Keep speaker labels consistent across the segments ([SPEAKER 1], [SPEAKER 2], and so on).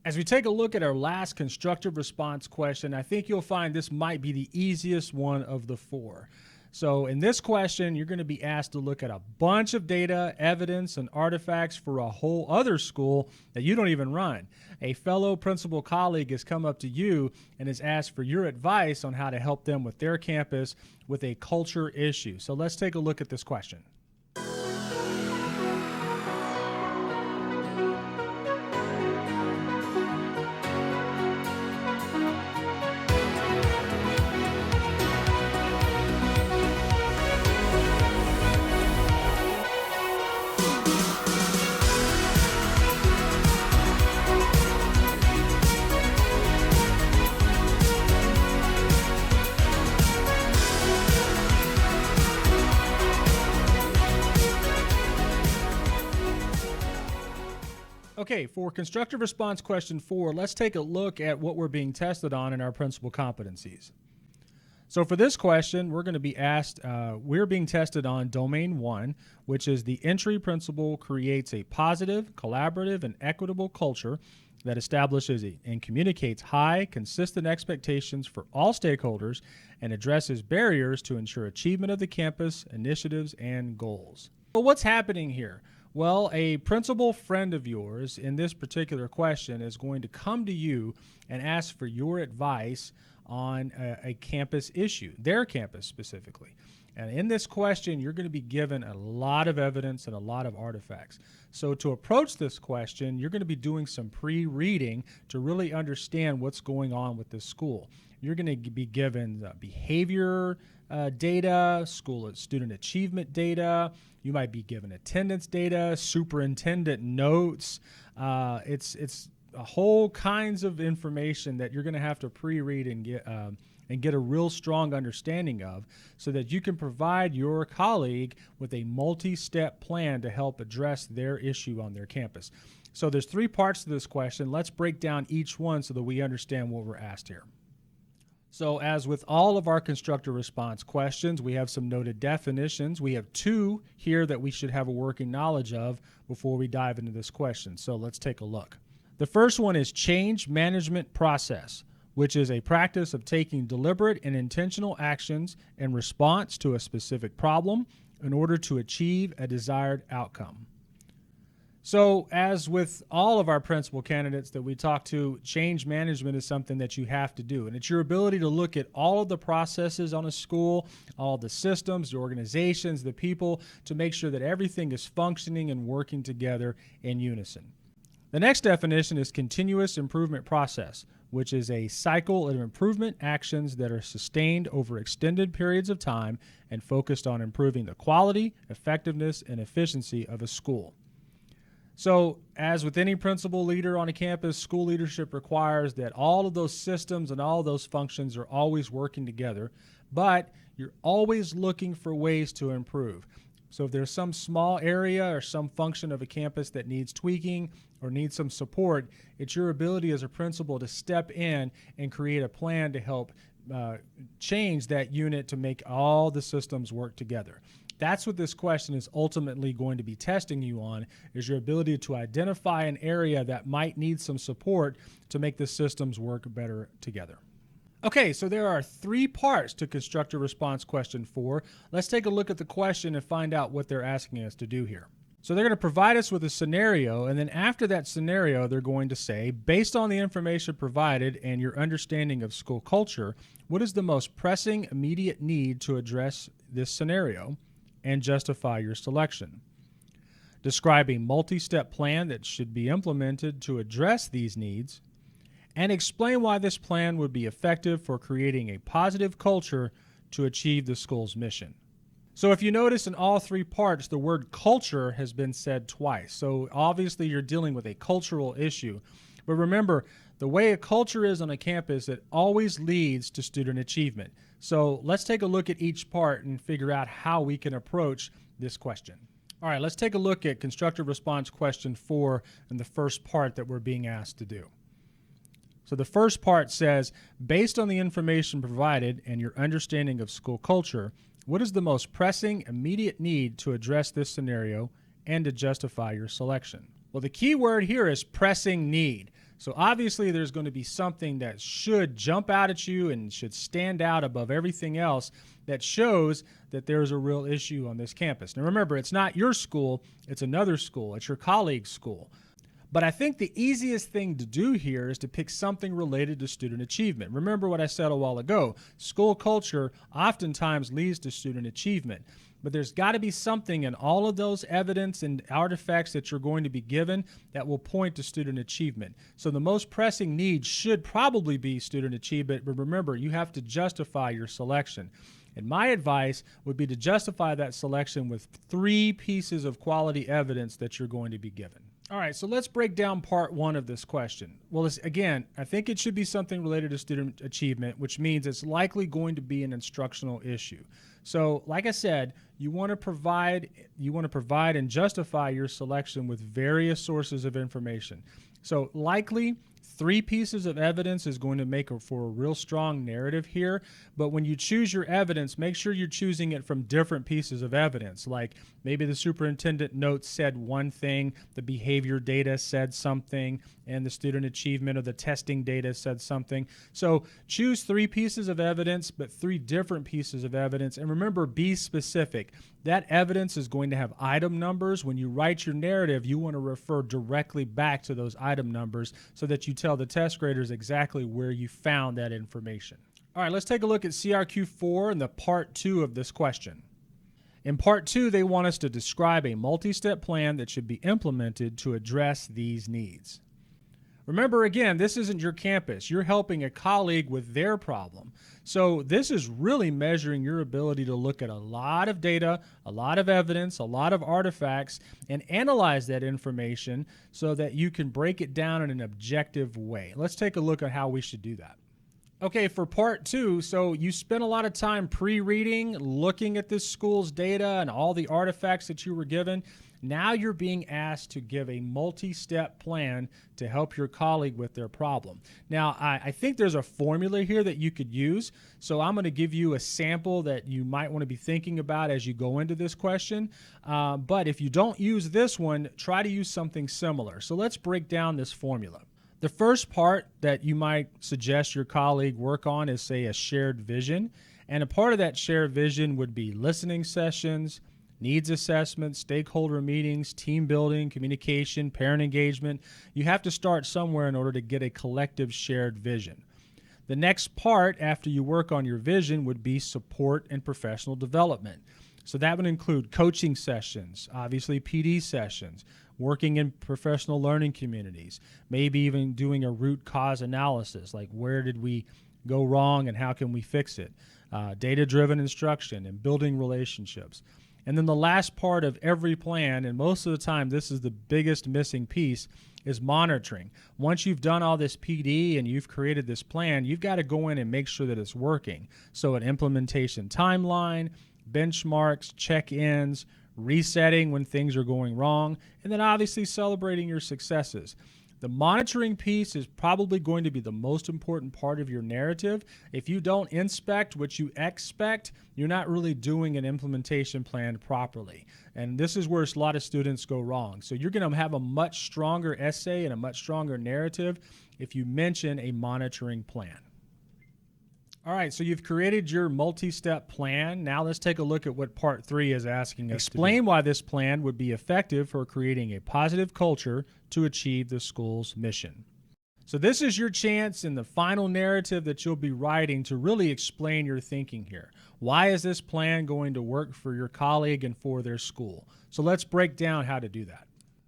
[SPEAKER 1] As we take a look at our last constructive response question, I think you'll find this might be the easiest one of the four. So in this question, you're going to be asked to look at a bunch of data, evidence, and artifacts for a whole other school that you don't even run. A fellow principal colleague has come up to you and has asked for your advice on how to help them with their campus with a culture issue. So let's take a look at this question. Okay, for constructive response question 4, let's take a look at what we're being tested on in our principal competencies. So for this question, we're going to be asked, we're being tested on domain 1, which is the entry principle creates a positive, collaborative, and equitable culture that establishes and communicates high, consistent expectations for all stakeholders and addresses barriers to ensure achievement of the campus, initiatives, and goals. Well, what's happening here? Well, a principal friend of yours in this particular question is going to come to you and ask for your advice on a campus issue, their campus specifically. And in this question, you're going to be given a lot of evidence and a lot of artifacts. So to approach this question, you're going to be doing some pre-reading to really understand what's going on with this school. You're going to be given behavior data, student achievement data. You might be given attendance data, superintendent notes. It's a whole kinds of information that you're going to have to pre-read and get a real strong understanding of so that you can provide your colleague with a multi-step plan to help address their issue on their campus. So there's 3 parts to this question. Let's break down each one so that we understand what we're asked here. So as with all of our constructive response questions, we have some noted definitions. We have 2 here that we should have a working knowledge of before we dive into this question. So let's take a look. The first one is change management process, which is a practice of taking deliberate and intentional actions in response to a specific problem in order to achieve a desired outcome. So as with all of our principal candidates that we talk to, change management is something that you have to do. And it's your ability to look at all of the processes on a school, all the systems, the organizations, the people, to make sure that everything is functioning and working together in unison. The next definition is continuous improvement process, which is a cycle of improvement actions that are sustained over extended periods of time and focused on improving the quality, effectiveness, and efficiency of a school. So as with any principal leader on a campus, school leadership requires that all of those systems and all of those functions are always working together, but you're always looking for ways to improve. So if there's some small area or some function of a campus that needs tweaking or needs some support, it's your ability as a principal to step in and create a plan to help change that unit to make all the systems work together. That's what this question is ultimately going to be testing you on, is your ability to identify an area that might need some support to make the systems work better together. Okay, so there are 3 parts to constructive response question 4. Let's take a look at the question and find out what they're asking us to do here. So they're going to provide us with a scenario, and then after that scenario, they're going to say, based on the information provided and your understanding of school culture, what is the most pressing immediate need to address this scenario and justify your selection? Describe a multi-step plan that should be implemented to address these needs, and explain why this plan would be effective for creating a positive culture to achieve the school's mission. So if you notice in all 3 parts, the word culture has been said twice. So obviously you're dealing with a cultural issue. But remember, the way a culture is on a campus, it always leads to student achievement. So let's take a look at each part and figure out how we can approach this question. All right, let's take a look at constructive response question 4 and the first part that we're being asked to do. So the first part says, based on the information provided and your understanding of school culture, what is the most pressing immediate need to address this scenario and to justify your selection? Well, the key word here is pressing need. So obviously there's going to be something that should jump out at you and should stand out above everything else that shows that there's a real issue on this campus. Now remember, it's not your school, it's another school, it's your colleague's school. But I think the easiest thing to do here is to pick something related to student achievement. Remember what I said a while ago, school culture oftentimes leads to student achievement. But there's got to be something in all of those evidence and artifacts that you're going to be given that will point to student achievement. So the most pressing need should probably be student achievement, but remember, you have to justify your selection. And my advice would be to justify that selection with 3 pieces of quality evidence that you're going to be given. All right, so let's break down part 1 of this question. Well, again, I think it should be something related to student achievement, which means it's likely going to be an instructional issue. So, like I said, you want to provide and justify your selection with various sources of information. So, likely 3 pieces of evidence is going to make for a real strong narrative here, but when you choose your evidence, make sure you're choosing it from different pieces of evidence. Like maybe the superintendent notes said one thing, the behavior data said something, and the student achievement or the testing data said something. So choose 3 pieces of evidence, but 3 different pieces of evidence. And remember, be specific. That evidence is going to have item numbers. When you write your narrative, you want to refer directly back to those item numbers so that you tell the test graders exactly where you found that information. All right, let's take a look at CRQ 4 and the part 2 of this question. In part 2, they want us to describe a multi-step plan that should be implemented to address these needs. Remember, again, this isn't your campus. You're helping a colleague with their problem. So this is really measuring your ability to look at a lot of data, a lot of evidence, a lot of artifacts, and analyze that information so that you can break it down in an objective way. Let's take a look at how we should do that. Okay, for part 2, so you spent a lot of time pre-reading, looking at this school's data and all the artifacts that you were given. Now you're being asked to give a multi-step plan to help your colleague with their problem. Now, I think there's a formula here that you could use, so I'm going to give you a sample that you might want to be thinking about as you go into this question. But if you don't use this one, try to use something similar. So let's break down this formula. The first part that you might suggest your colleague work on is, say, a shared vision. And a part of that shared vision would be listening sessions, needs assessment, stakeholder meetings, team building, communication, parent engagement. You have to start somewhere in order to get a collective shared vision. The next part after you work on your vision would be support and professional development. So that would include coaching sessions, obviously PD sessions, working in professional learning communities, maybe even doing a root cause analysis, like where did we go wrong and how can we fix it, data-driven instruction and building relationships. And then the last part of every plan, and most of the time this is the biggest missing piece, is monitoring. Once you've done all this PD and you've created this plan, you've got to go in and make sure that it's working. So an implementation timeline, benchmarks, check-ins, resetting when things are going wrong, and then obviously celebrating your successes. The monitoring piece is probably going to be the most important part of your narrative. If you don't inspect what you expect, you're not really doing an implementation plan properly. And this is where a lot of students go wrong. So you're going to have a much stronger essay and a much stronger narrative if you mention a monitoring plan. All right, so you've created your multi-step plan. Now let's take a look at what part 3 is asking us to do. Explain why this plan would be effective for creating a positive culture to achieve the school's mission. So this is your chance in the final narrative that you'll be writing to really explain your thinking here. Why is this plan going to work for your colleague and for their school? So let's break down how to do that.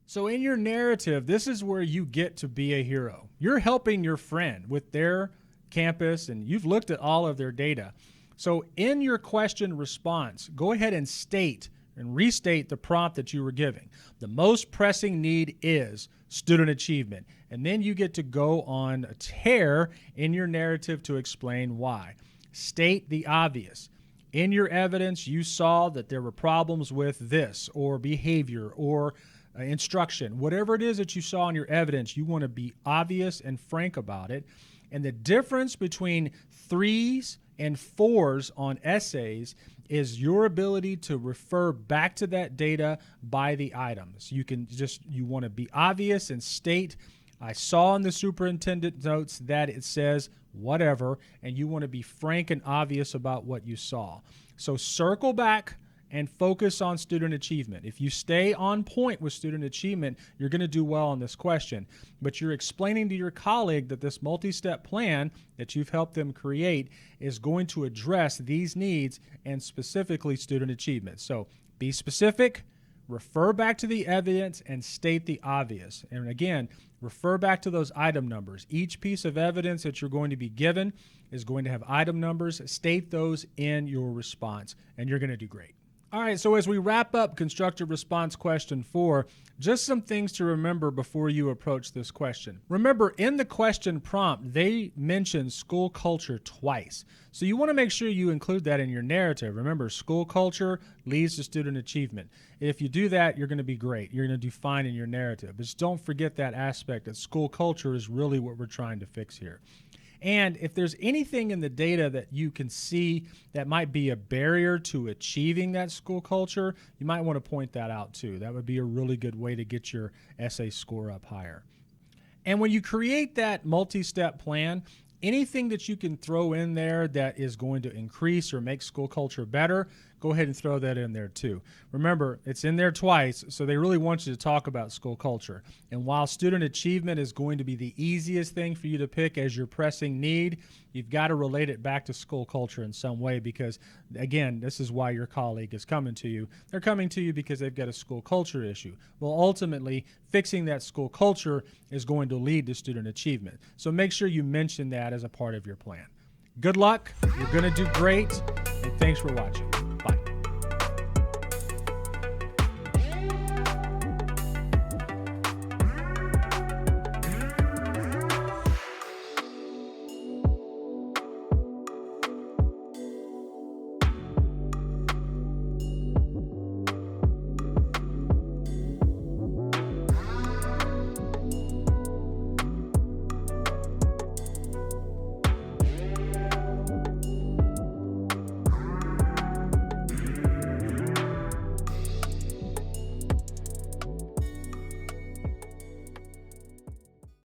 [SPEAKER 1] So in your narrative, this is where you get to be a hero. You're helping your friend with their campus, and you've looked at all of their data. So in your question response, go ahead and state and restate the prompt that you were giving. The most pressing need is student achievement. And then you get to go on a tear in your narrative to explain why. State the obvious. In your evidence, you saw that there were problems with this or behavior or instruction. Whatever it is that you saw in your evidence, you want to be obvious and frank about it. And the difference between 3s and 4s on essays is your ability to refer back to that data by the items. You want to be obvious and state I saw in the superintendent notes that it says whatever, and you want to be frank and obvious about what you saw. So circle back and focus on student achievement. If you stay on point with student achievement, you're going to do well on this question. But you're explaining to your colleague that this multi-step plan that you've helped them create is going to address these needs and specifically student achievement. So be specific, refer back to the evidence, and state the obvious. And again, refer back to those item numbers. Each piece of evidence that you're going to be given is going to have item numbers. State those in your response, and you're going to do great. All right, so as we wrap up constructive response question 4, just some things to remember before you approach this question. Remember, in the question prompt, they mention school culture twice. So you want to make sure you include that in your narrative. Remember, school culture leads to student achievement. If you do that, you're going to be great. You're going to do fine in your narrative. But just don't forget that aspect that school culture is really what we're trying to fix here. And if there's anything in the data that you can see that might be a barrier to achieving that school culture, you might want to point that out too. That would be a really good way to get your essay score up higher. And when you create that multi-step plan, anything that you can throw in there that is going to increase or make school culture better, go ahead and throw that in there too. Remember, it's in there twice, so they really want you to talk about school culture. And while student achievement is going to be the easiest thing for you to pick as your pressing need, you've got to relate it back to school culture in some way because, again, this is why your colleague is coming to you. They're coming to you because they've got a school culture issue. Well, ultimately, fixing that school culture is going to lead to student achievement. So make sure you mention that as a part of your plan. Good luck. You're going to do great, and thanks for watching.